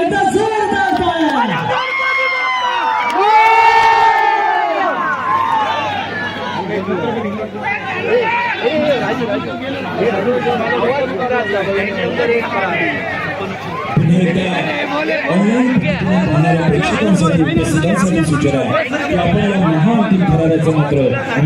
एकदा जोरदार टाळ्या. सूचना आपण या महाअंतिम थराराचं मात्र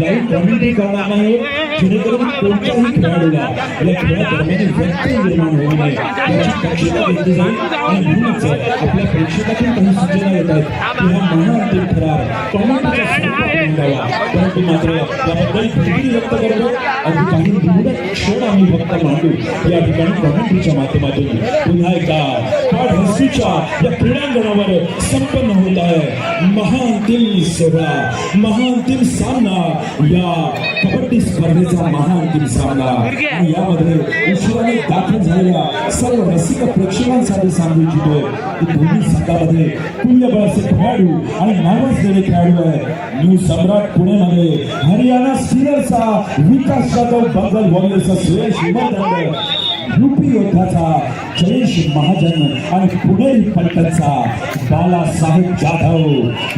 लाईव्ह कॉमेंट्री करणार नाही, जेणेकरून कोणत्याही खेळाडूला या खेळादरम्यान व्यत्यय निर्माण होऊ नये याची दक्षता घेतली जाईल. आणि म्हणूनच आपल्या प्रेक्षकातून काही सूचना येत आहेत की हा महाअंतिम थरार कॉमेंट्रीच्या स्वरूपात नोंदावा, परंतु मात्र त्याबद्दल भीती व्यक्त करतो आणि काही निवडक क्षण आम्ही फक्त मांडू या ठिकाणी कॉमेंट्रीच्या माध्यमातून. पुन्हा एकदा पाठहस्तीच्या या क्रीडांगणावर संपन्न होत आहे महाअंतिम सोहळा, महाअंतिम सामना, या कबड्डी स्पर्धेचा महाअंतिम सामना. आणि यामध्ये उशिराने दाखल झालेल्या सर्व रसिक प्रेक्षकांसाठी सांगू इच्छितोय की दोन्ही संघामध्ये तुल्यबळाचे खेळाडू आणि नावाजलेले खेळाडू आहे. न्यू सम्राट पुणेमध्ये हरियाणा स्टीलर्सचा विकास जाधव, बंगाल वॉरियर्सचा सुरेश हिमदंड, यूपी योद्धाचा जयेश महाजन आणि पुणेरी पलटनचा बालासाहेब जाधव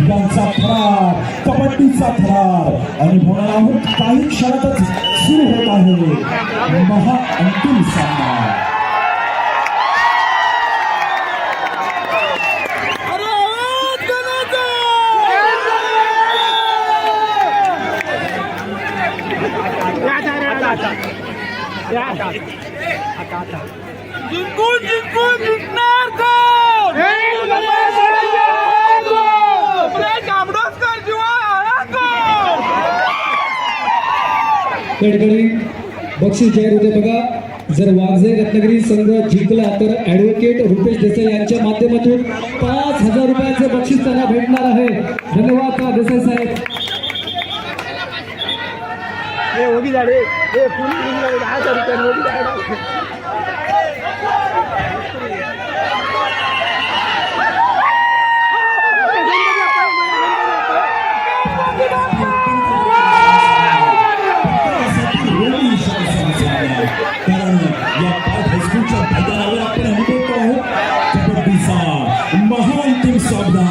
यांचा थरार, कबड्डीचा थरार अनुभवणार आहोत. काही क्षणातच सुरू होत आहे महाअंतिम सामना. जिंकून जिंकणार कोण? कडकडी बक्षीस जाहीर होते बघा. जर वाघजे रत्नागिरी संघ जिंकला तर ऍडव्होकेट रुपेश देसाई यांच्या माध्यमातून 5,000 रुपयाचे बक्षीस त्यांना भेटणार आहे. धन्यवाद देसाई साहेब. कारण या हायस्कूलच्या मैदानावर आपण अनुभवतो आहोत कबड्डीचा महाअंतिम सामना,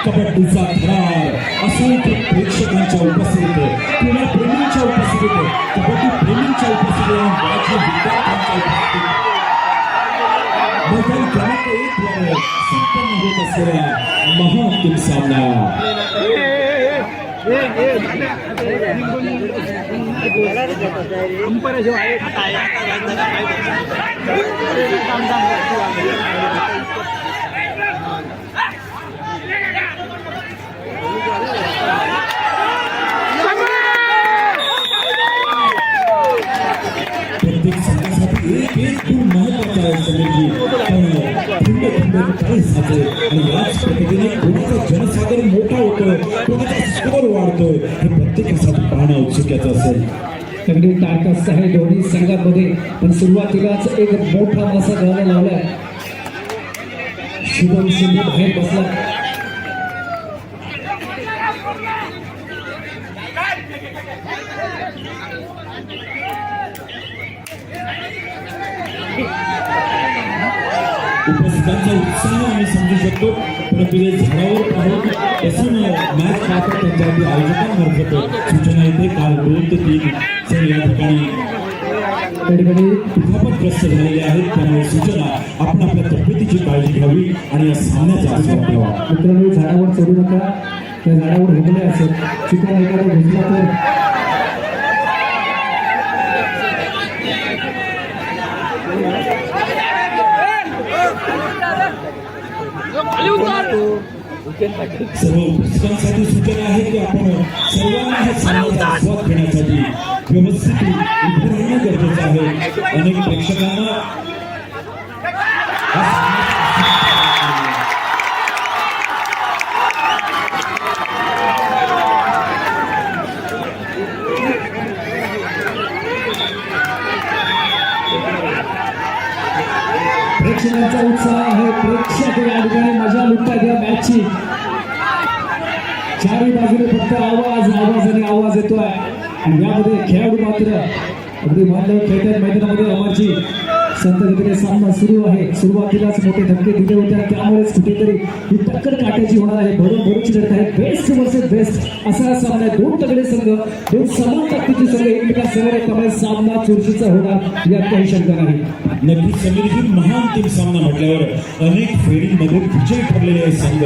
कबड्डीचा थरार. असंख्य प्रेक्षकांच्या उपस्थितीत, क्रीडाप्रेमींच्या उपस्थितीत, कबड्डी प्रेमींच्या उपस्थितीत आणि विद्यार्थ्यांच्या उपस्थितीत मैदान क्रमांक 1 वर संपन्न होत असलेला महाअंतिम सामना. प्रत्येक संघासाठी एक गुण महत्वाचा आहे समीरजी, पण थंड काय साधे आणि याच पद्धतीने कोणाचा जनसागर मोठा होतोय, कोणाचा स्कोर वाढतोय हे प्रत्येकासाठी पाहणं औत्सुक्याचं असेल. अगदी टाळकाच आहे दोन्ही संघांमध्ये, पण सुरुवातीलाच एक मोठा मासा घालायला लावलाय. शुभम सिंधू बाहेर बसला. उपस्थितांचा उत्साह आम्ही समजू शकतो, परंतु हे झाडावर पाहून बसून मॅच पाहतात त्यांच्या आयोजकांमार्फत सूचना येते. काल 2 ते 3 या ठिकाणी दुखापतग्रस्त झालेले आहेत, त्यामुळे सूचना आपण आपल्या तब्येतीची काळजी घ्यावी आणि या सामन्याचा आस्वाद घ्यावा. मित्रांनो, झाडावर चढू नका, त्या झाडावर हुकले असेल, चिकन एखादा घुसला तर सर्व उपस्थितांसाठी सूचना आहे की आपण सर्वांना हा सामन्याचा आस्वाद घेण्यासाठी व्यवस्थित उभं राहणं गरजेचं आहे. अनेक प्रेक्षकांना प्रेक्षकांचा उत्साह आहे. प्रेक्षक या ठिकाणी मजा लुटतात या मॅचची. चारही बाजूने फक्त आवाज आणि आवाज येतोय आणि यामध्ये खेळाडू मात्र अगदी मानव खेळतात मैदानामध्ये. अमरजी संतगतीने सामना सुरू आहे. सुरुवातीलाच मोठे धक्के दिले होते आणि त्यामुळेच कुठेतरी ही टक्कर काटायची होणार आहे. भरूची लढत आहे. बेस्ट वर्सेस बेस्ट असा सामना आहे. दोन तगडे संघ, दोन समान ताकदीचे संघ एकमेकांसमोर आहे. त्यामुळे सामना चुरशीचा होणार यात काही शंका नाही. नक्कीच समीरजी, महाअंतिम सामना म्हटल्यावर अनेक फेरीमध्ये विजय ठरलेले आहे संघ.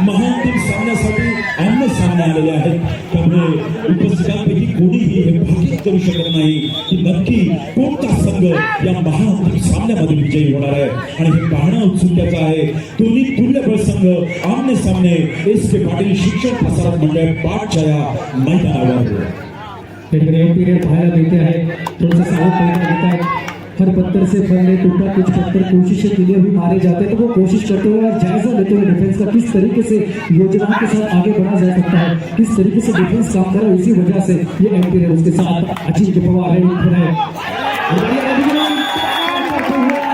महाअंतिम सामन्यासाठी अन्य सामने आलेले आहेत. त्यामुळे उपस्थितांपैकी कोणीही हे भाकीत करू शकत नाही की नक्की कोणता संघ या महाअंतिम सामन्यामध्ये विजयी होणार आहे. आणि हे पाहणं उत्सुकतेचं आहे. दोन्ही तुल्यबळ संघ आमने सामने एस.के. पाटील शिक्षण प्रसारक मंडळ पाटच्या या मैदानावर पीरियड पाहायला मिळते आहे. थोड़ा सा सावध पड़ना देता है. हर पत्थर से फल नहीं टूटा, कुछ पत्थर कोशिशें के लिए भी मारे जाते हैं. तो वो कोशिश करते हुए और जायजा लेते हुए डिफेंस का किस तरीके से योजनाओं के साथ आगे बढ़ा जा सकता है, किस तरीके से डिफेंस काम करे, इसी वजह से ये एंटी उसके साथ अजिंक्य पवार है.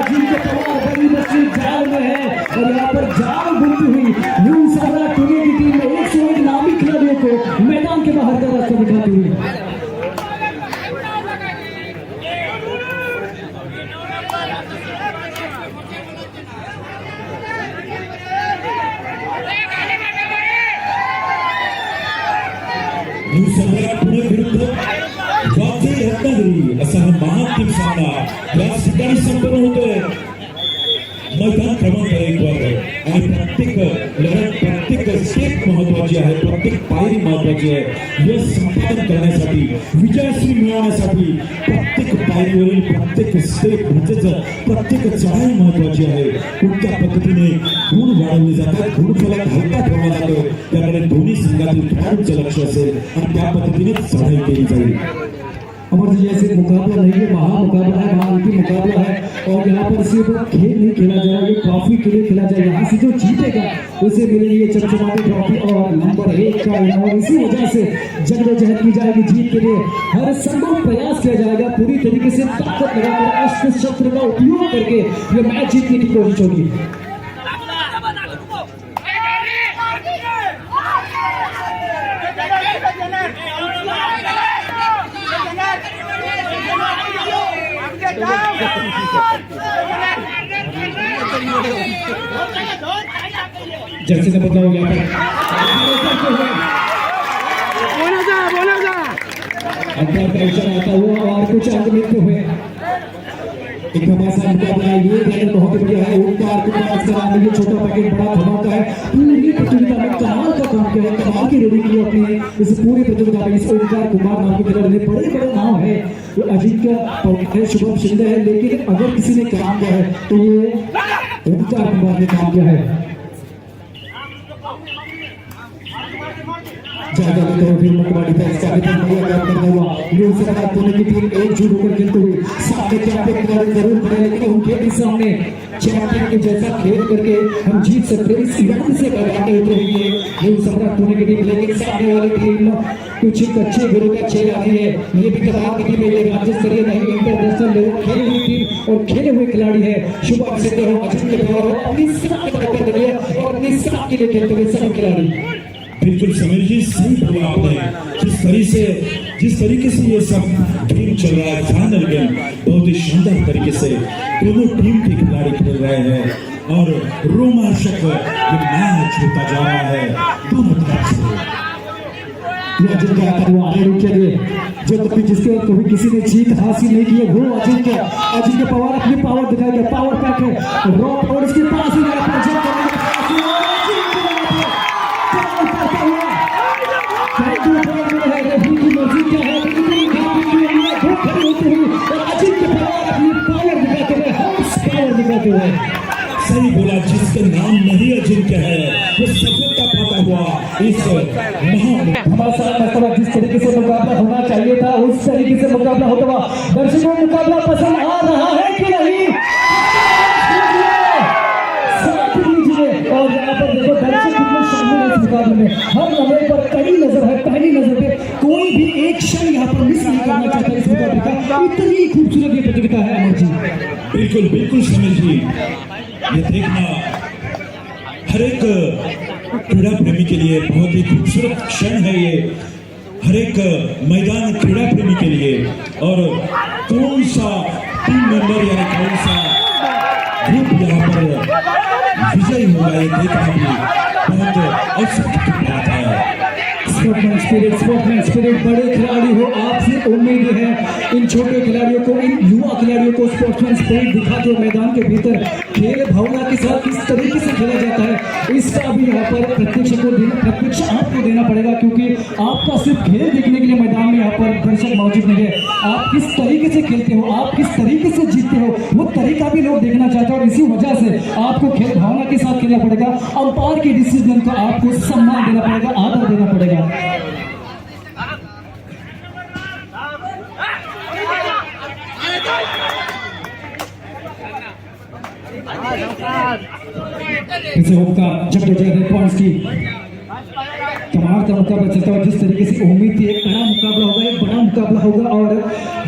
अजिंक्य पवार बड़ी मछली जाल में है और यहाँ पर जाल बुनती हुई न्यू सम्राट पुणे की टीम में 101 नामी खिलाड़ियों को मैदान के बाहर का रास्ता दिखाती हुई. न्यू सम्राट पुणे विरुद्ध वाघे रत्नागिरी असा हा महाअंतिम सामना या ठिकाणी संपन्न होतोय. मैदान क्रमांक 1 वर आणि प्रत्येक लढत, प्रत्येक स्टेप महत्वाची आहे, प्रत्येक पायरी महत्वाची आहे. यश संपादन करण्यासाठी, विजयश्री मिळवण्यासाठी प्रत्येक पायरीवरील प्रत्येक स्टेप म्हणजेच प्रत्येक चढाई महत्वाची आहे. कोणत्या पद्धतीने गुण वाढवले जातात, गुणफलक हलका ठेवला जातो, त्याकडे दोन्ही संघातील खेळाडूंचं लक्ष असेल आणि त्या पद्धतीने चढाई केली जाईल. अमर जी, ऐसे मुकाबला नहीं है, महामुकाबला है, महाअंतिम मुकाबला है. और यहाँ पर सिर्फ खेल नहीं खेला जाएगा, ये ट्रॉफी के लिए खेला जाएगा. यहाँ से जो जीतेगा उसे मिलेगी ये चमचमाती ट्रॉफी और नंबर 1 का इनाम. और इसी वजह से जद्दोजहद की जाएगी जीत के लिए. हर संभव प्रयास किया जाएगा, पूरी तरीके से ताकत लगाकर अस्त्र शस्त्र का उपयोग करके ये मैच जीतने की कोशिश होगी. जर्सी का बदलाव हो गया. अंतर का इशारा आता हुआ और कुछ अंक मिलते हुए एक घमासान मुकाबला है. ये बैनर बहुत ही बढ़िया है. ओंकार कुमार का नाम, ये छोटा पैकेट बड़ा धमाका है. पूरी प्रतियोगिता में कमाल का काम किया है, कमाल की रेडी की अपनी इस पूरी प्रतियोगिता में. इस ओंकार कुमार नाम के खिलाड़ी बड़े बड़े नाम है. वो अजिंक्य पवार है, शुभम शिंदे है, लेकिन अगर किसी ने काम किया है तो ये ओंकार कुमार ने काम किया है. ज्यादा फिर मुकबा डिफेंस का विधान बढ़िया काम करता हुआ न्यू सम्राट पुणे की टीम एकजुट होकर खेलते हुए सामने चैंपियन खिलाड़ी जरूर पड़े, लेकिन उनके भी सामने चैंपियन के जैसा खेल करके हम जीत सकते हैं. इस इरादे से लगाते उतरे हुए न्यू सम्राट पुणे की टीम, लेकिन सामने वाली टीम कुछ कच्चे गुरु का खेल आती है. ये भी कमाल की टीम है, ये राज्य स्तरीय नहीं, इंटरनेशनल लेवल खेली हुई टीम और खेले हुए खिलाड़ी है. शुभम शिंदे हो, अजिंक्य पवार हो, अपनी साख कर रही है और अपनी साख के लिए खेलते हुए सभी खिलाड़ी. बिल्कुल समीर जी, सही बोला आपने. जिस तरीके से ये सब गेम चल रहा है, फाइनल गेम बहुत ही शानदार तरीके से दोनों टीम के खिलाड़ी खेल रहे हैं और रोमांचक ये मैच होता जा रहा है दोनों तरफ से. के लिए जो कभी जिसके कभी किसी ने जीत हासिल नहीं की है वो अजिंक्य पवार अपनी पावर दिखाएगा. पावर पैक है रॉक और इसके पास ही सही बोला. जिसका नाम नहीं अजिंक्य है वो सफलता पाता हुआ इस हमारे साथ जिस तरीके से मुकाबला होना चाहिए था उस तरीके से मुकाबला होता हुआ. दर्शकों को मुकाबला पसंद आ रहा है कि नहीं? और यहाँ पर देखो दर्शक कितने शामिल है इस मुकाबले में. हर लम्हे पर कड़ी नजर है, पहली नजर पे कोई भी एक क्षण यहाँ पर मिस नहीं करना चाहता इस मुकाबले का. इतनी खूबसूरत ये प्रतियोगिता है अमर जी. बिल्कुल बिल्कुल समीर जी, ये देखना हर एक क्रीड़ा प्रेमी के लिए बहुत ही खूबसूरत क्षण है. ये हर एक मैदान क्रीड़ा प्रेमी के लिए और कौन सा टीम मेंबर यानी कौन सा ग्रुप यहाँ पर विजयी होगा ये देखना भी बहुत औत्सुक की बात है। स्पोर्टमैन स्पिरिट बड़े खिलाड़ी हो, आपसे उम्मीद है इन छोटे खिलाड़ियों को, इन युवा खिलाड़ियों को स्पोर्ट्समैन स्पिरिट दिखा जो मैदान के भीतर खेल भावना के साथ किस तरीके से खेला जाता है, इसका भी यहाँ पर प्रत्यक्ष आपको देना पड़ेगा, क्योंकि आपका सिर्फ खेल देखने के लिए मैदान में यहाँ पर दर्शक मौजूद नहीं है। आप किस तरीके से खेलते हो, आप किस तरीके से जीतते हो, वो तरीका भी लोग देखना चाहते हैं और इसी वजह से आपको खेल भावना के साथ खेलना पड़ेगा। अंपायर के डिसीजन को आपको सम्मान देना पड़ेगा, आदर देना पड़ेगा। इसे होगा जब पॉइंट्स की कमाल का मुकाबला चलता है। जिस तरीके से उम्मीद थी एक बड़ा मुकाबला होगा, एक बड़ा मुकाबला होगा और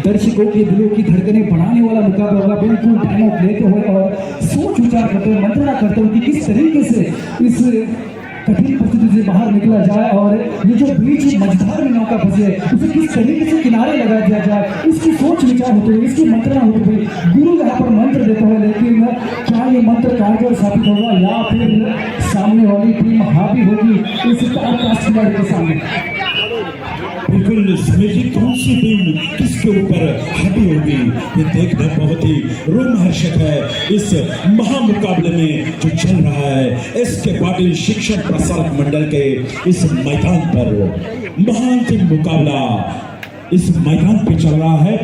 दर्शकों के दिलों की धड़कनें बढ़ाने वाला मुकाबला होगा। बिल्कुल टाइम ऑफ लेते हुए और सोच विचार करते हुए, मंत्रणा करते हुए कि किस तरीके से इस कठिन परिस्थिति से बाहर निकला जाए और ये जो बीच मझधार में नौका फंसे उसे किस तरीके से किनारे लगा दिया जाए, इसकी सोच विचार होते हुए, इसकी मंत्रणा होते हुए गुरु यहाँ पर मंत्र देते हुए, लेकिन क्या ये मंत्र कारगर साबित होगा या फिर सामने वाली टीम हावी होगी इस खिलाड़ी के सामने? बिल्कुल समीर, कौन सी टीम किसके ऊपर हावी होगी ये देखना बहुत ही रोमहर्षक है। इस महामुकाबले में जो चल रहा है एसके पाटिल शिक्षण प्रसारक मंडल के इस मैदान पर महांतिम मुकाबला इस मैदान पे चल रहा है।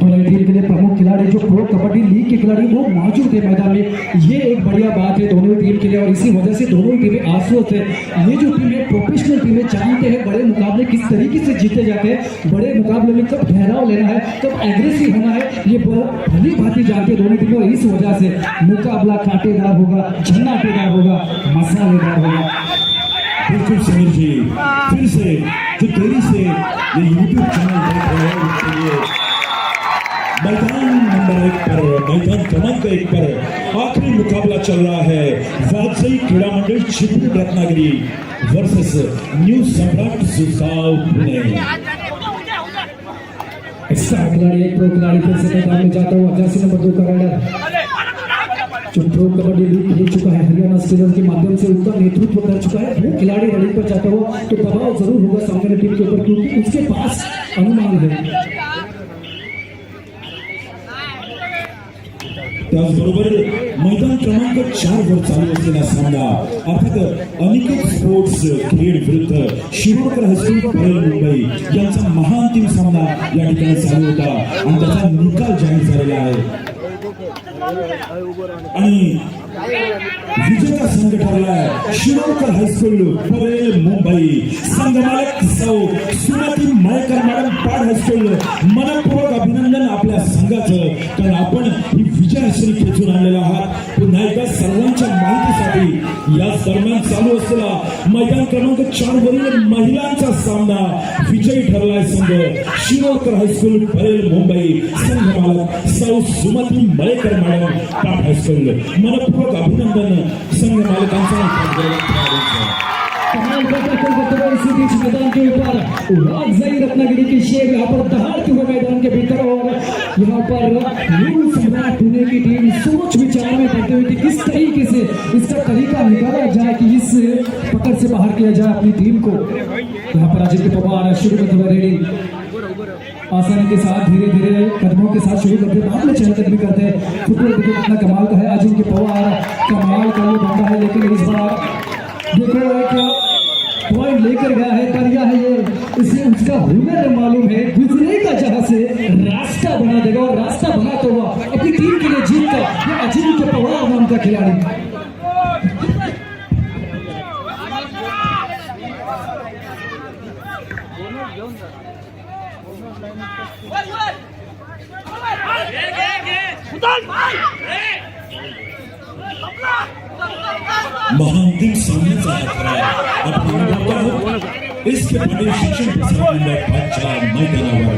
दोनों टीम के लिए प्रमुख खिलाड़ी जो प्रो कबड्डी लीग के खिलाड़ी वो मौजूद है मैदान में, ये एक बढ़िया बात है दोनों टीम के लिए और इसी वजह से दोनों टीमें आश्वस्त है। ये जो टीम है प्रोफेशनल टीमें जानते हैं बड़े मुकाबले किस तरीके से जीते जाते हैं, बड़े मुकाबले में कब ठहराव लेना है, कब एग्रेसिव होना है, ये भली भांति जानते हैं दोनों टीमें और इस वजह से मुकाबला कांटेदार होगा, झन्नाटेदार होगा, मसालेदार होगा। बिल्कुल समीर जी, फिर से जो देरी से ये यूट्यूब चैनल देख रहे हैं उसके लिए मैदान नंबर 1 पर, मैदान क्रमांक 1 पर आखिरी मुकाबला चल रहा है। वाजपेयी क्रीड़ा मंडल चिपळूण रत्नागिरी वर्सेस न्यू सम्राट सुसाव पुणे। स्टार खिलाड़ी एक प्रो खिलाड़ी फिर से मैदान में जाता हुआ जर्सी नंबर 2 का राइडर जो प्रो कबड्डी लीग खेल चुका है, हरियाणा स्टेट के माध्यम से उनका नेतृत्व कर चुका है, वो खिलाड़ी रनिंग पर जाता हुआ तो दबाव जरूर होगा सामने टीम के ऊपर, क्योंकि उसके पास अनुमान है। त्याचबरोबर मैदान क्रमांक 4 वर चालू असलेला सामना अर्थात अनिकेत स्पोर्ट्स खेड विरुद्ध शिरोडकर हायस्कूल परेल मुंबई यांचा महाअंतिम सामना या ठिकाणी चालू होता आणि त्याचा निकाल जाहीर झालेला आहे आणि विजेता संघ ठरलाय शिरोडकर हायस्कूल परेल मुंबई। संघमालक सौ सुमती मयकर मॅडम पाड हायस्कूल मनपूर्वक अभिनंदन आपल्या संघाचं, कारण आपण ही विजयाश्री खेचून आणलेला आहात। पुन्हा एकदा सर्वांच्या माहितीसाठी या दरम्यान चालू असलेला मैदान क्रमांक 4 वरील महिलांचा सामना विजयी ठरलाय संघ शिरोडकर हायस्कूल परेल मुंबई। संघमालक सौ सुमती मयकर मॅडम पाड हायस्कूल मनपूर्वक अभिनंदन संघ मालकांचा। कमाल का इसी बीच मैदान के ऊपर वाजपेयी रत्नागिरी की शेर यहाँ पर दहाड़ते हुए मैदान के भीतर और यहाँ पर न्यू सम्राट पुणे की टीम सोच विचार में पड़ते हुए कि किस तरीके से इसका तरीका निकाला जाए कि इस पकड़ से बाहर किया जाए अपनी टीम को। यहाँ पर आदित्य पवार शुरू करते हुए रेडिंग आसानी के साथ धीरे धीरे कदमों के साथ शुरू करते, बाद में चहलकदमी करते हैं। फुटबॉल क्रिकेट अपना कमाल का है, अजिंक्य पवार कमाल का ये बंदा है, लेकिन इस बार देखो एक पॉइंट लेकर गया है, कर गया है ये, इसे उसका हुनर मालूम है, गुजरेगा जहां से रास्ता बना देगा और रास्ता बनाता हुआ अपनी टीम के लिए जीत का ये अजिंक्य पवार नाम का खिलाड़ी। महाअंतिम सामन्याचा हा खरा आहे। आपण बघतो आहोत इसके पाटील शिक्षण प्रसारक मंडळ 5च्या मैदानावर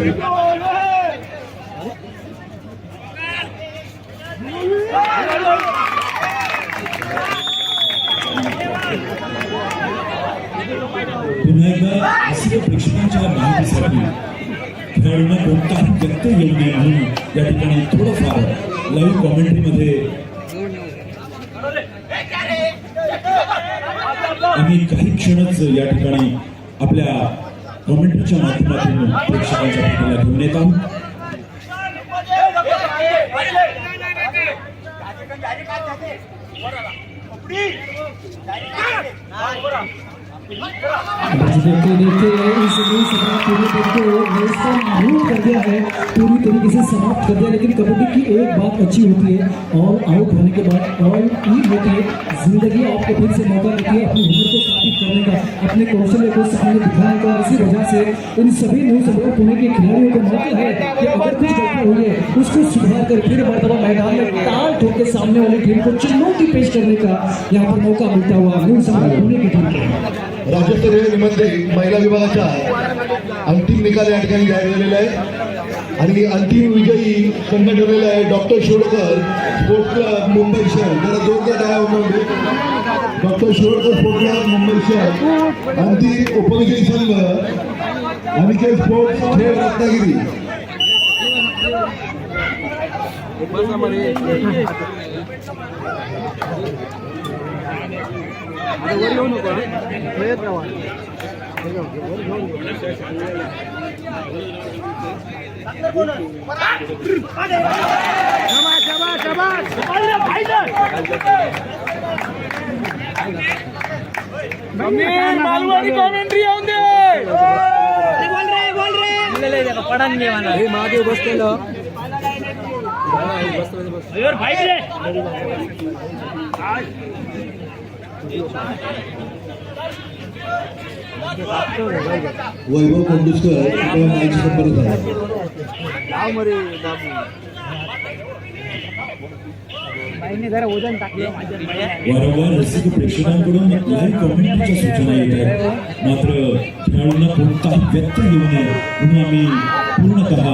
पुन्हा एकदा असे प्रेक्षकांच्या माहितीसाठी खेळाडूंना कोणताही व्यत्यय येऊ नये म्हणून या ठिकाणी थोडंफार लाईव्ह कॉमेंट्रीमध्ये आम्ही काही क्षणच या ठिकाणी आपल्या कॉमेंट्रीच्या माध्यमातून प्रेक्षकांच्या भेटीला घेऊन येत आहोत. देखते देखते इस नई सभा पूरी कर दिया है, पूरी तरीके से समाप्त कर दिया। लेकिन कबड्डी की एक बात अच्छी होती है, और आउट होने के बाद और ईद होती है, जिंदगी आपको फिर से मौका देती है अपनी हुनर को साबित करने का, अपने कौशल्य को सामने दिखाने का। इसी वजह से इन सभी न्यू सभा पुणे के खिलाड़ियों को मौका है कि अगर कुछ गलती हुई है उसको सुधार कर फिर मर्तबा मैदान में ताल ठोक के सामने वाली टीम को चुनौती पेश करने का यहाँ पर मौका मिलता हुआ न्यू सभा पुणे की टीम को। राज्यस्तरीय निमध्ये महिला विभागाचा अंतिम निकाल या ठिकाणी जाहीर झालेला आहे आणि अंतिम विजयी संघ ठरलेला आहे doctor Shirodkar sports club Mumbai शहर. जरा जोरदार टाळ्या वाजवून doctor Shirodkar sports club Mumbai शहर. अंतिम उपविजयी संघ अनिकेत स्पोर्ट्स खेळ रत्नागिरी. मालवाडी कॉमेंट्री येऊन दे. पडन नाही म्हणा हे मागे बसलेलं वैभव कोंडुस्कर माहिती संपर्क झाला. जरा वजन टाकलं वारंवार रसिक प्रेक्षकांकडून लाईव्ह कॉमेंट्रीच्या सूचना येत आहेत, मात्र खेळाडूंना कोणताही व्यत्यय येऊ नये म्हणून आम्ही पूर्णतः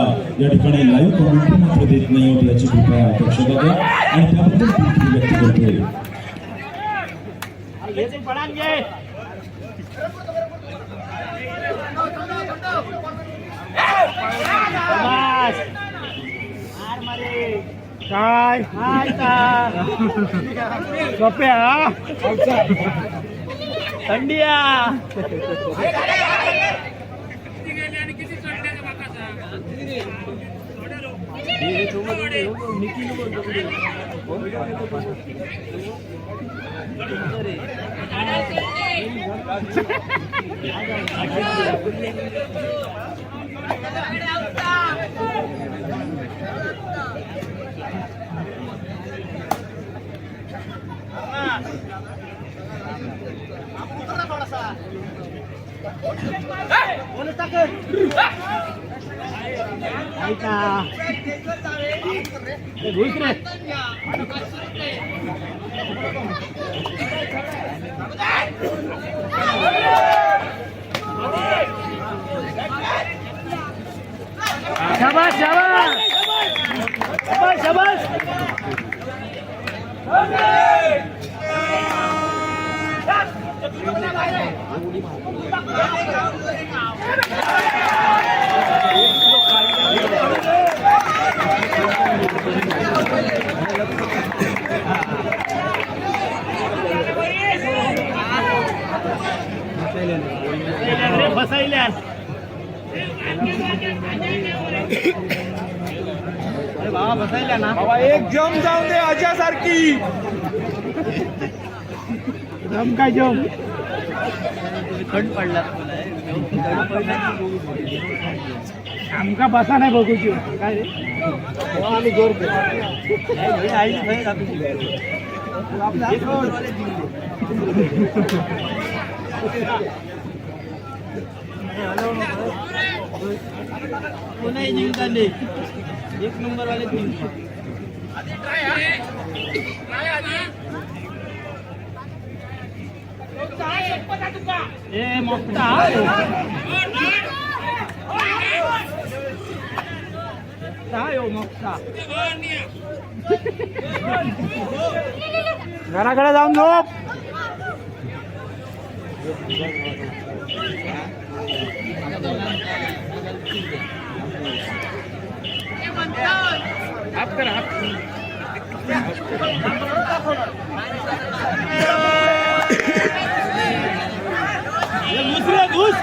या ठिकाणी लाईव्ह कॉमेंट्री मात्र देत नाही आहोत याची कृपया अपेक्षा द्या आणि त्याबद्दल कृती व्यक्त करतोय. काय सोप्या थंडिया शाबाश शाबाश शाबाश शाबाश बसायला बाबा बसायला ना बाबा एक जम जाऊन दे अजासारखी जम काय जम थंड पडला आमका बसा नाही बघूची काय रे आम्ही जोर कोणाही जिंकले एक नंबर वाले ए मोक्ता घराकडे जाऊन झोप हात कर हात दुसरा घुस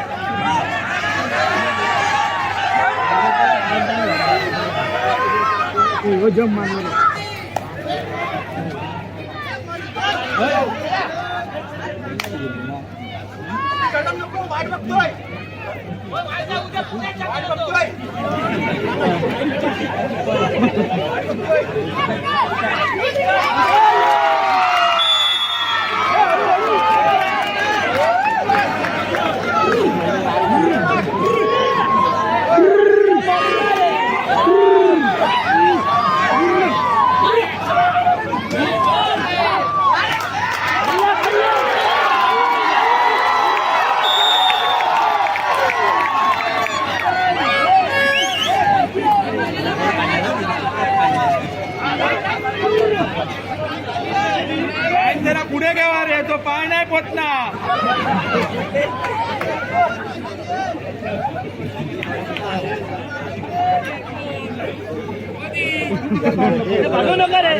वो जम मारणार वाट बघतोय जरा पुढे घ्यावा रे तो पाय नाही पोचला भागू नका रे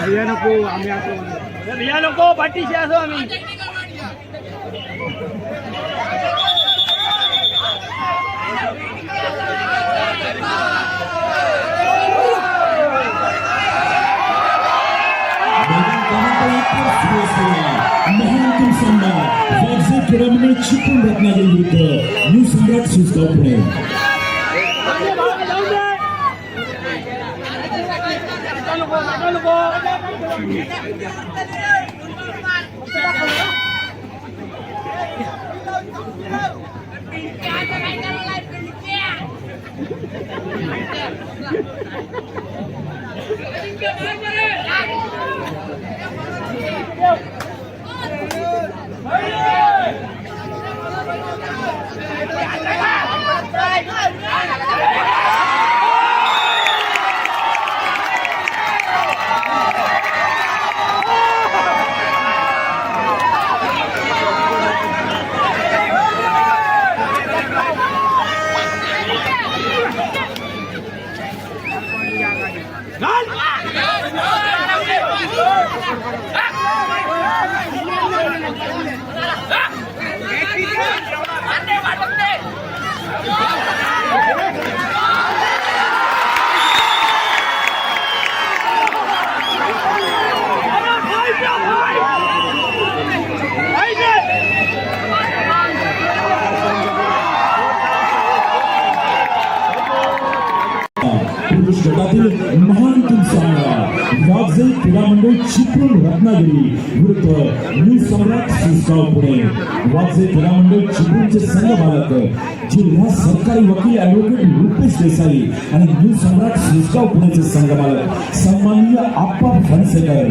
भिया नको आम्ही असो भिया नको पाठीशी असो आम्ही महान सामना वाघजे क्रीडामंडळ चिपळूण रत्नागिरी विरुद्ध न्यू सम्राट सुसगाव पुणे पुरुष गटातील महान सामना वाघजे क्रीडामंडळ चिपळूण रत्नागिरी विरुद्ध न्यू सम्राट सुसगाव पुणे वाघजे क्रीडामंडळ चिपळूणचे संघमालक जिल्हा सरकारी वकील ॲडव्होकेट रुपेश देसाई आणि न्यू सम्राट सुसगाव पुणेचे संघमालक सन्माननीय आप्पा फणसेकर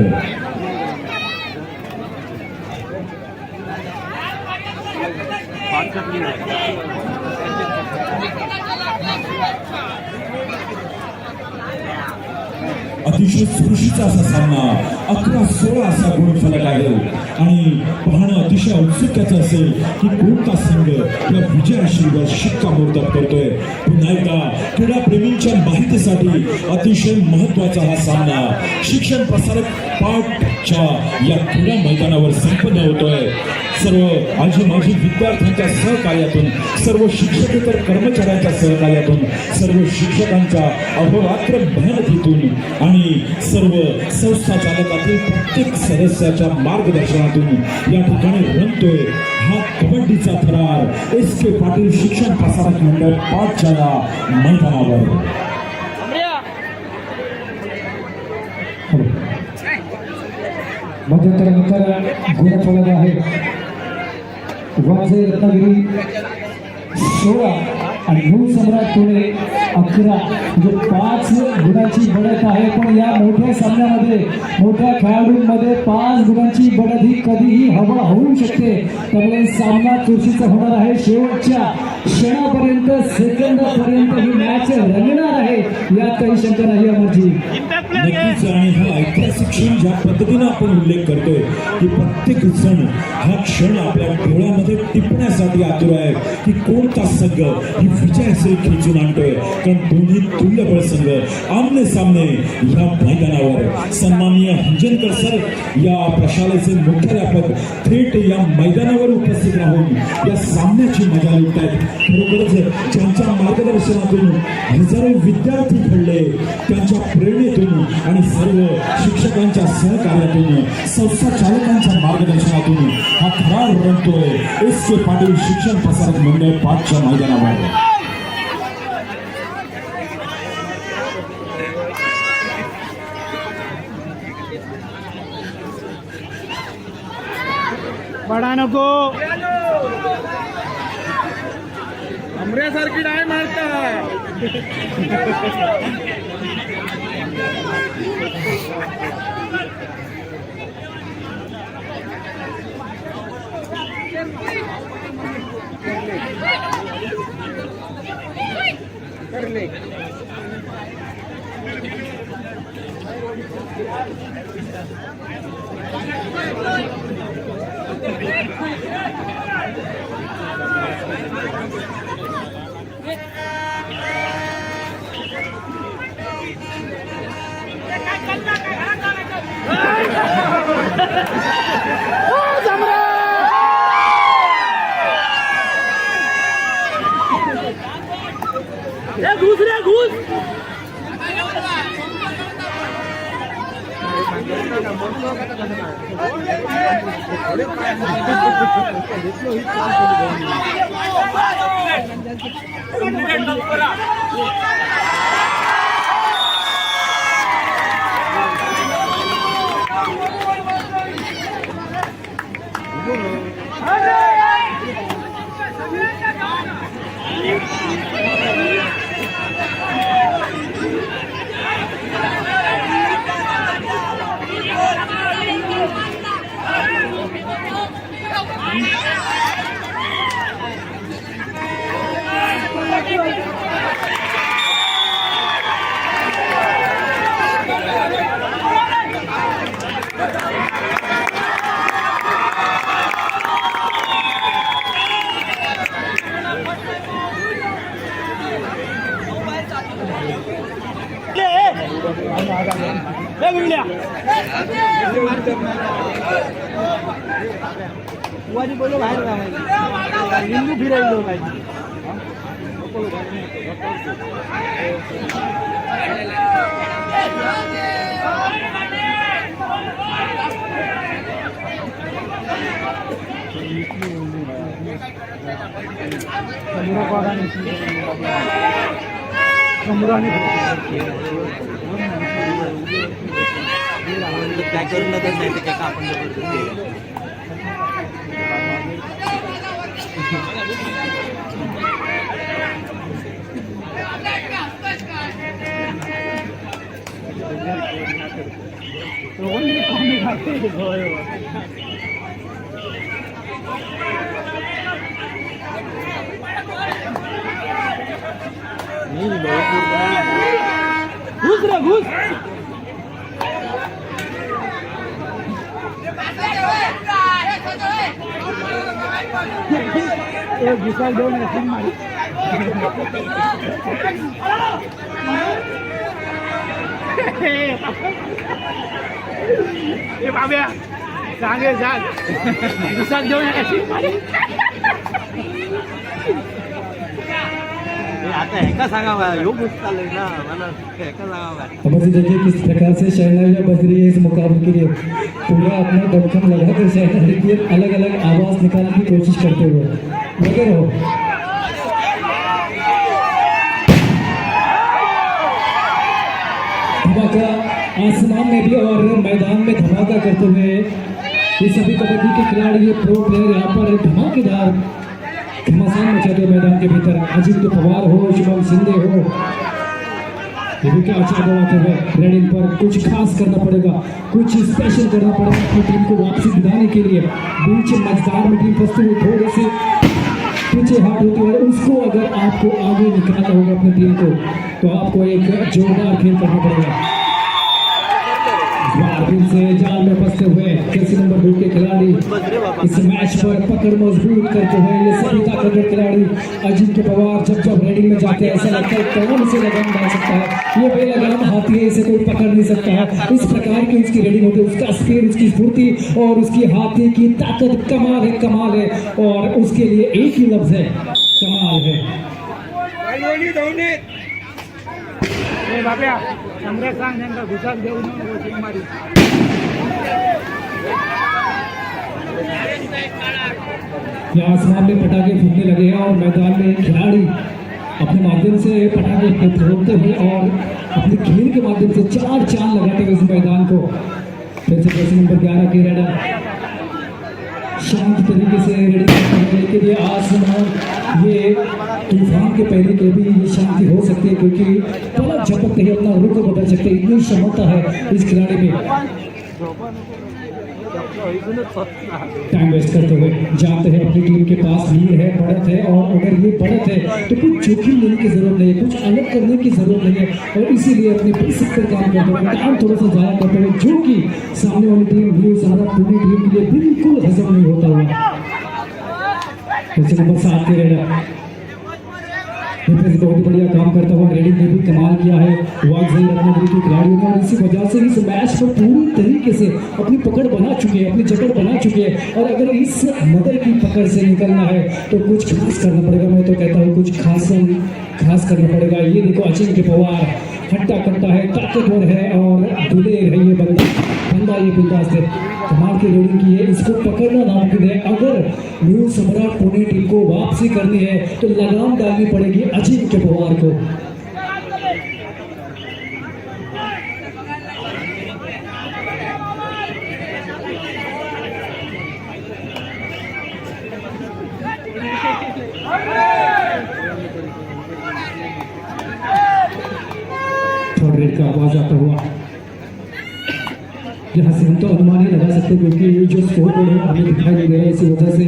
अतिशय सुरक्षितचा असा सामना 11-16 असा गुणफलक आहे आणि पाहणं अतिशय औत्सुक्याचं असेल की कोणता संघ या विजयाशीवर शिक्कामोर्तब करतोय. पुन्हा एकदा क्रीडाप्रेमींच्या माहितीसाठी अतिशय महत्वाचा हा सामना शिक्षण प्रसारक पाठच्या या क्रीडा मैदानावर संपन्न होतोय. सर्व आजी माजी विद्यार्थ्यांच्या सहकार्यातून सर्व शिक्षकेतर कर्मचाऱ्यांच्या सहकार्यातून सर्व शिक्षकांच्या अहोरात्र मेहनतीतून आणि सर्व संस्था चालकातील प्रत्येक सदस्याच्या मार्गदर्शनातून या ठिकाणी रंगतोय हा कबड्डीचा थरार एस के पाटील शिक्षण प्रसारक मंडळ पाठच्या मैदानावर. मध्यंतरानंतर गुणफलक आहे वाघजे रत्नागिरी 16 आणि मूळ सम्राट पुणे 11 म्हणजे 5 गुणांची बढत आहे. पण या मोठ्या सामन्यामध्ये मोठ्या खेळाडूंमध्ये 5 गुणांची बढत ही कधीही हवा होऊ शकते. त्यामुळे सामना चुरशीचा होणार आहे. शेवटच्या क्षणापर्यंत सेकंदापर्यंत ही मॅच रंगणार आहे यात काही शंका नाही. अमरजी नक्कीच. आणि हा ऐतिहासिक क्षण ज्या पद्धतीने आपण उल्लेख करतोय की प्रत्येक जण हा क्षण आपल्या डोळ्यामध्ये टिपण्यासाठी आतुर आहे की कोणता संघ ही विजयासरी खेचून आणतोय. कारण दोन्ही तुल्यबळ संघ आमने सामने या मैदानावर. सन्माननीय हंजनकर सर या प्रशालेचे मुख्याध्यापक थेट या मैदानावर उपस्थित राहून या सामन्याची मजा लुटत आहेत. खरोखरच ज्यांच्या मार्गदर्शनातून हजारो विद्यार्थी घडले, त्यांच्या प्रेरणेतून आणि सर्व शिक्षकांच्या सहकार्यातून, संस्था चालकांच्या मार्गदर्शनातून हा खरा रंगतोय एस.के. पाटील शिक्षण प्रसारक मंडळ 5च्या मैदानावर. बडा नको आमऱ्यासारखी नाही मारता. घुस रे घुस. वाजी बोलो बाहेर लिंबू फिरायलो काय काय करून नाही ते काय आपण घुस रे घुस. घुसाल देऊ नये मारी बाब्या सांगे सांग घुसाल देऊ नये. आता एका सांगावा योग चाललंय ना मला एका सांगावा. अमरजी देखिए किस प्रकार से शहनाइयाँ बज रही है इस मुकाबले के लिए. पूरा अपना दमखम लगाकर शहनाई की अलग अलग आवाज निकालने की कोशिश करते हुए लगे रहो. धमाका आसमान में भी और मैदान में धमाका करते हुए ये सभी कबड्डी के खिलाड़ी, ये प्रो प्लेयर यहाँ पर धमाकेदार घमासान मचाते मैदान के भीतर अजिंक्य पवार हो, शुभम शिंदे हो, विकास यादव आते हुए रेडिंग पर कुछ खास करना पड़ेगा, कुछ स्पेशल करना पड़ेगा अपनी टीम को वापसी दिलाने के लिए। बीच मझदार में टीम फंसते हुए थोड़े से पीछे हाथ होती है, उसको अगर आपको आगे निकालना होगा अपनी टीम को तो आपको एक जोरदार खेल करना पड़ेगा। फिर से जाल में फंसते हुए जर्सी नंबर 2 के खिलाड़ी इस मैच पर पकड़ मजबूत करते हुए ये सभी ताकतवर खिलाड़ी अजिंक्य पवार जब रेडिंग में जाते हैं ऐसा लगता है कौन से लगाम डाल सकता है, ये बेलगाम हाथी है, इसे कोई पकड़ नहीं सकता है। इस प्रकार की उसकी रेडिंग होती है, उसका स्पीड, उसकी स्फूर्ति और उसकी हाथी की ताकत कमाल है और उसके लिए एक ही लफ्ज है, कमाल है। बाप्या चंद्रे सांग त्यांना घुसाक देऊ नको गोष्टी मारी यहाँ आसमान में पटाखे फूटने लगे हैं और मैदान में खिलाड़ी अपने माध्यम से पटाखे फोड़ते हुए और अपने खेल के माध्यम से 4 चांद लगाते हुए इस मैदान को। फिर से जर्सी नंबर 11 के रेडर शांत तरीके से रेडी करने के लिए आसमान ये तूफान के पहले के भी ये शांति हो सकती है क्योंकि पलक झपकते ही अपना रुख बदल सकते हैं, इतनी क्षमता है इस खिलाड़ी में। टाइम वेस्ट करते हुए जाते हैं अपनी टीम के पास लीड है, बढ़त है और अगर ये बढ़त है तो कुछ जोखिम लेने की जरूरत नहीं है, कुछ अलग करने की जरूरत नहीं है और इसीलिए अपने बेसिक पर काम करते हुए टाइम थोड़ा सा ज़्यादा करते हुए जो कि सामने वाली टीम न्यू सम्राट पुणे टीम के लिए बिल्कुल हजम नहीं होता हुआ। नंबर 7 के रेडर बहुत बढ़िया काम करता हुआ रेडिंग ने भी कमाल किया है वागजई रत्नागिरी के खिलाड़ियों ने और इसी वजह से इस मैच को पूरी तरीके से अपनी पकड़ बना चुके हैं, अपनी जकड़ बना चुके हैं और अगर इस मदर की पकड़ से निकलना है तो कुछ खास करना पड़ेगा। मैं तो कहता हूँ कुछ खास करना पड़ेगा। ये देखो अजिंक्य पवार हट्टा कट्टा है, ताकतवर है और दिलेर है ये बंदा ये बिंदास है, कमाल की रेडिंग की है, इसको पकड़ना नामुमकिन है। अगर न्यू सम्राट पुणे टीम को वापसी करनी है तो लगाम डालनी पड़ेगी अजिंक्य पवार को। थर्ड रेड का आवाज आता हुआ यहाँ से हम तो अनुमान ही लगा सकते क्योंकि ये जो स्कोर बोर्ड है हमें दिखाई नहीं दे रहा है, इसी वजह से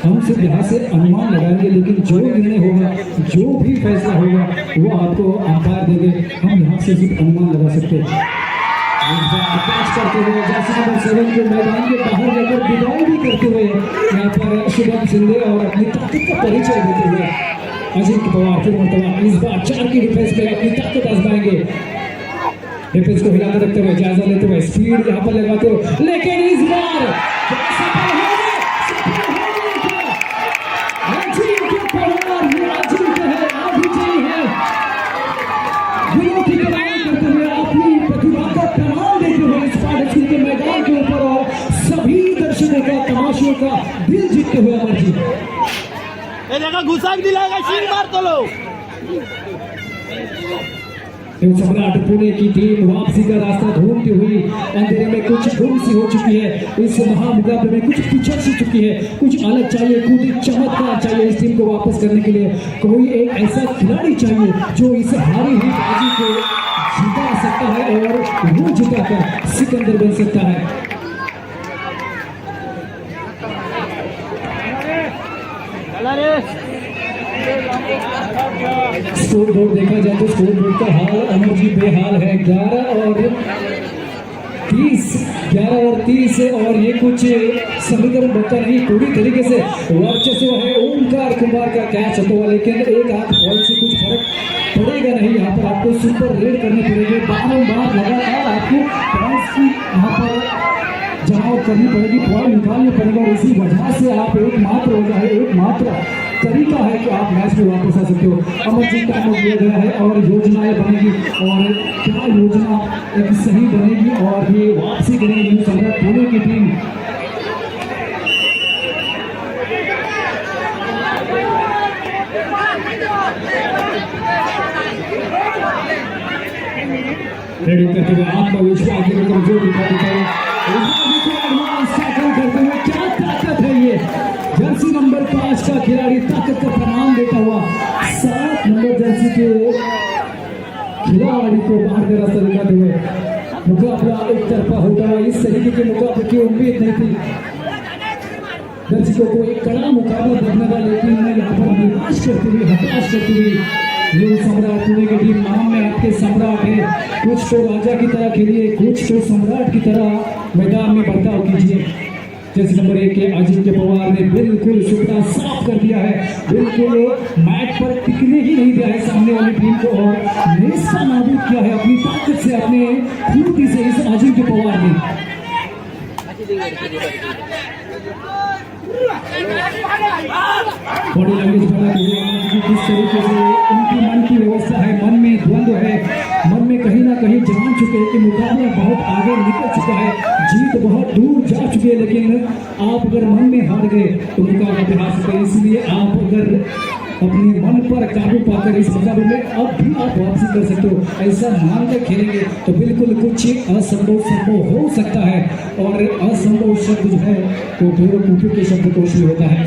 हम सिर्फ यहाँ से अनुमान लगाएंगे लेकिन जो निर्णय होगा, जो भी फैसला होगा वो आपको अंपायर देंगे, हम यहाँ से सिर्फ अनुमान लगा सकते हैं। कैच करते हुए जर्सी नंबर 7 को मैदान के बाहर जाकर विदाई भी करते हुए यहाँ पर शुभम शिंदे और अपनी ताकत का परिचय देते हुए अजिंक्य पवार फिर मरतबा इस बार 4 की डिफेंस में अपनी ताकत आजमाएंगे। डिफेंस को हिलाकर रखते हुए जायजा लेते हुए स्पीड यहाँ पर लगाते हुए लेकिन इस बार अजिंक्य पवार ये अजिंक्य है, अभिजयी है, विरोधी को मार करते हुए अपनी प्रतिभा का प्रमाण देते हुए इस पार्टी के मैदान के ऊपर और सभी दर्शकों का तमाशों का दिल जीतते हुए अमरजीत घुसाक दिलाएगा शीर मार तो लो। सम्राट पुणे की टीम वापसी का रास्ता ढूंढती हुई अंधेरे में कुछ गुम सी हो चुकी है, इस महामुकाबले में कुछ पिछड़ सी चुकी है, कुछ अलग चाहिए, कुछ चमत्कार चाहिए इस टीम को वापस करने के लिए। कोई एक ऐसा खिलाड़ी चाहिए जो इस हारी हुई बाजी को जिता सकता है और वो जिताकर सिकंदर बन सकता है। स्कोर बोर्ड देखा जाए तो स्कोर बोर्ड का हाल अमरजीत बेहाल है। 11 और 30 और ये कुछ समीकरण बनता नहीं, पूरी तरीके से वर्चस्व है ओमकार कुमार का कैच होता हुआ, लेकिन एक हाथ बॉल से कुछ फर्क पड़ेगा नहीं। यहाँ पर आपको सुपर रेड करनी पड़ेगी, बार लगातार आपको पॉइंट्स की यहाँ पर जमाव करनी पड़ेगी, पॉइंट निकालने पड़ेगा और इसी वजह से आप एकमात्र तरीका है कि आप मैच में वापस आ सकते हो। अमरजीत का दिया गया है और योजनाएं बनेगी और क्या योजना एक सही बनेगी और ये वापसी करेगी न्यू सम्राट पुणे की टीम। रेडी करते हुए आत्मविश्वास की कमजोर दिखाते हुए क्या ताकत है ये जर्सी नंबर 5 का खिलाड़ी, ताकत रास्ता दिखाते हुए मुकाबला एक तरफा होता है। इस तरीके के मुकाबले की उम्मीद नहीं थी दर्शकों को, एक कड़ा मुकाबला देखने का, लेकिन यहाँ पर निराश करती हुई, हताश करती हुई ये सम्राट पुणे की टीम। नाम में आपके सम्राट है, कुछ तो राजा की तरह खेलिए, कुछ तो सम्राट की तरह मैदान में बर्ताव कीजिए। जैसे नंबर 1 के अजिंक्य पवार ने बिल्कुल सुपड़ा साफ कर दिया है, बिल्कुल मैट पर टिकने ही नहीं दिया है सामने वाली टीम को और नेस्ता नाबूद किया है अपनी ताकत से, अपने खूबी से इस अजिंक्य पवार ने। बॉडी लैंग्वेज बनाते हुए कि किस तरीके से उनकी मन की व्यवस्था है, मन में द्वंद्व है, मन में कहीं ना कहीं जान चुके हैं कि मुकाबला बहुत आगे निकल चुका है, जीत बहुत दूर जा चुकी है, लेकिन आप अगर मन में हार गए तो मुकाबला पे हार सकते हैं। इसलिए आप अगर अपने मन पर काबू पाकर इस मुकाबले में अब भी आप वापसी कर सकते हो, ऐसा मानकर खेलेंगे तो बिल्कुल कुछ असंभव संभव हो सकता है। और असंभव शब्द जो है वो पूरे कुपी के शब्दकोश में होता है।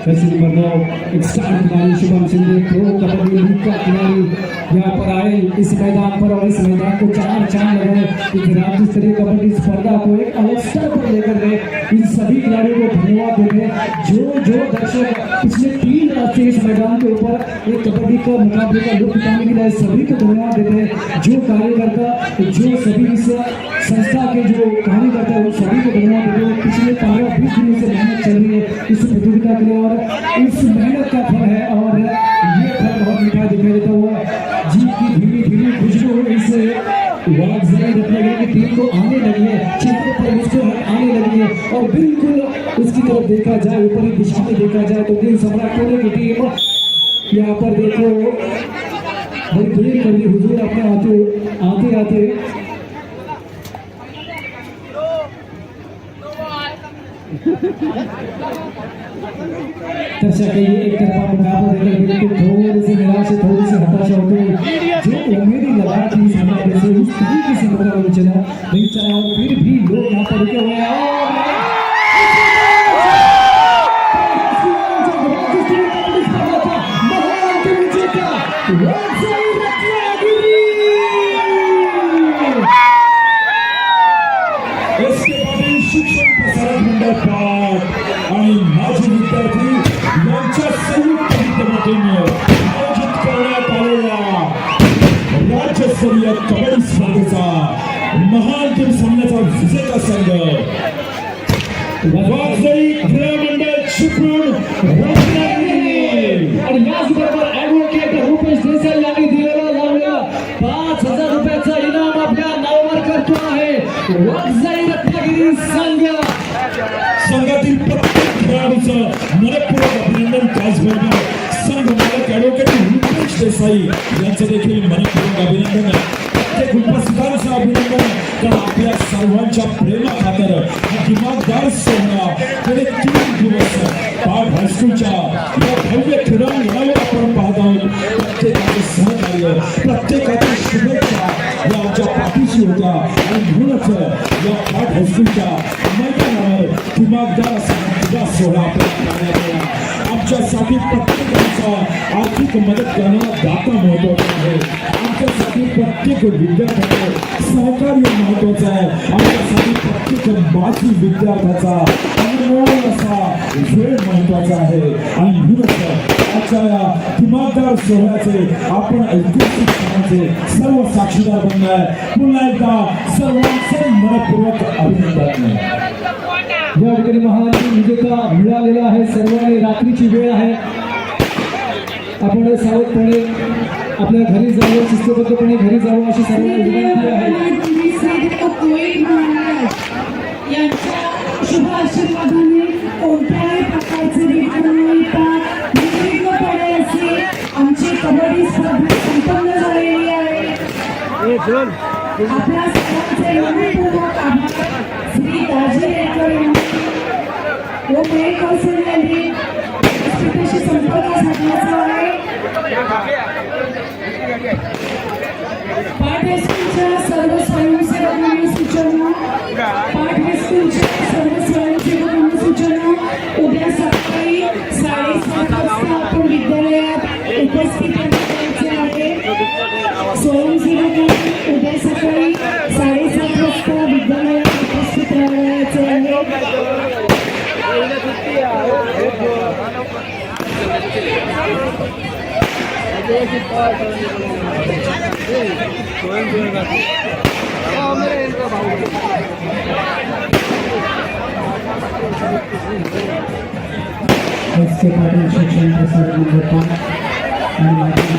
एक स्टार खिलाड़ी शुभम सिंह प्रो कबड्डी लीग का खिलाड़ी यहाँ पर आए इस मैदान पर और इस मैदान को चार चांद लगाए, इस राज्य स्तरीय कबड्डी स्पर्धा को एक अलग स्तर पर लेकर गए। इन सभी खिलाड़ियों को धन्यवाद देते हैं जो दर्शक पिछले 3 रात से इस मैदान के ऊपर एक कबड्डी का मुकाबले का लुत्फ उठाने के लिए सभी को धन्यवाद देते हैं। जो कार्यकर्ता, जो सभी इस संस्था के जो कार्यकर्ता है, सभी को धन्यवाद देते हैं। पिछले 15-20 दिनों से मेहनत चल रही है इस प्रतियोगिता के लिए और इस मेहनत का फल है और ये फल बहुत मीठा दिखाई देता हुआ जीत की धीमी धीमी खुशबू इस वागजरी रत्नागिरी की टीम को आने लगी है, चेहरे पर मुस्कुराहट आने लगी है और बिल्कुल उसकी तरफ देखा जाए, ऊपरी दिशा में देखा जाए तो दिल सम्राट पुणे की टीम यहाँ पर देखो बड़ी देर कर दी हुजूर अपने आते दर्शक ये एक तरफा मुकाबला देखकर बिल्कुल थोड़ी सी निराश, थोड़ी सी हताशा होती है। जो उम्मीदें लगा थी इस मुकाबले से उस तरीके से मुकाबला चला और फिर भी लोग यहाँ पर रुके हुए हैं शिक्षण प्रसारण मंडळ पाठ आणि माजी विद्यार्थी यांच्या संयुक्त विद्यमानेने आयोजित करण्यात आलेल्या राज्यस्तरीय कबड्डी स्पर्धेचा महान टीम सामन्याचा विजेता संघ वागजरी क्रीडा मंडळ चिपळूण रत्नागिरी। आणि याचबरोबर ॲडव्होकेट रुपेश देसाई यांनी दिलेला लावलेला 5,000 रुपयाचा इनाम आपल्या नावावर करतो आहे वागजरी रत्नागिरी संघ। संघातील प्रत्येक खेळाडूचं मनपूर्वक अभिनंदन, त्याचबरोबर संघ मालक ॲडव्होकेट रुपेश देसाई यांचं देखील मनपूर्वक अभिनंदन, प्रत्येक उपस्थितांचं अभिनंदन, कारण आपल्या सर्वांच्या प्रेमाखातर हा दिमागदार सोहळा गेले 3 दिवस पाठ हायस्कूलच्या या भव्य क्रीडांगणावर आपण पाहत आहोत। प्रत्येकाचे सहकार्य, प्रत्येकाची शुभेच्छा या आमच्या पाठीशी होत्या आणि म्हणूनच या पाठ हायस्कूलच्या मैदानावर दिमागदार असा हा सोहळा आपल्याला पाहण्यात आला। आमच्यासाठी प्रत्येकाचा आर्थिक मदत करणारा दाता महत्वाचा आहे, आमच्यासाठी प्रत्येक विद्यार्थ्याचं सहकार्य महत्वाचं आहे, आमच्यासाठी प्रत्येक माजी विद्यार्थ्याचा अनमोल असा वेळ महत्वाचा आहे आणि म्हणूनच आजच्या या दिमागदार सोहळ्याचे आपण ऐतिहासिक क्षणाचे सर्व साक्षीदार बनणार। पुन्हा एकदा सर्वांचे मनपूर्वक अभिनंदन। या ठिकाणी महान विजेता मिळालेला आहे, सर्वांनी रात्रीची वेळ आहे, आपण सावधपणे आपल्या घरी जावं, शिस्तबद्धपणे घरी जावं अशी सर्वांना विनंती आहे। यांच्या शुभ आशीर्वादाने कोणत्याही प्रकारचे विघ्न निर्विघ्नपणे असे आमची कबड्डी स्पर्धा संपन्न झालेली आहे। आपल्या सर्वांचे मनपूर्वक आभार। श्री दाजी रेडकर व मेळ कौशल्यांनी स्थितीशी संपर्क साधण्याचा आहे। पाठ हायस्कूलच्या सर्व स्वयंसेवकांना सूचना, पाठ हायस्कूलच्या सर्व स्वयंसेवकांना सूचना, उद्या सकाळी 7:30 वाजता आपण विद्यालयात उपस्थित राहायचे आहे। एस के पाटील शिक्षण प्रसारक मंडळ 5 आणि